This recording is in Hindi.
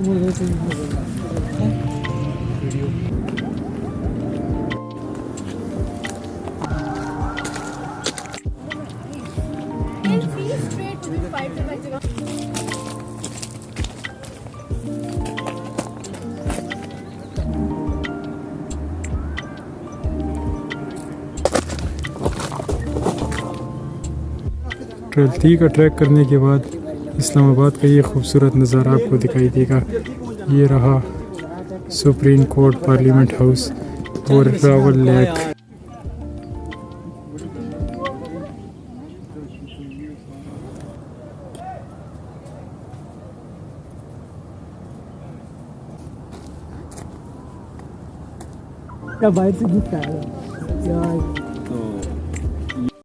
ट्रेल का ट्रैक करने के बाद इस्लामाबाद का ये खूबसूरत नज़ारा आपको दिखाई देगा। ये रहा सुप्रीम कोर्ट, पार्लियामेंट हाउस और रावल लेक। क्या बाहर से गिफ्ट आया यार।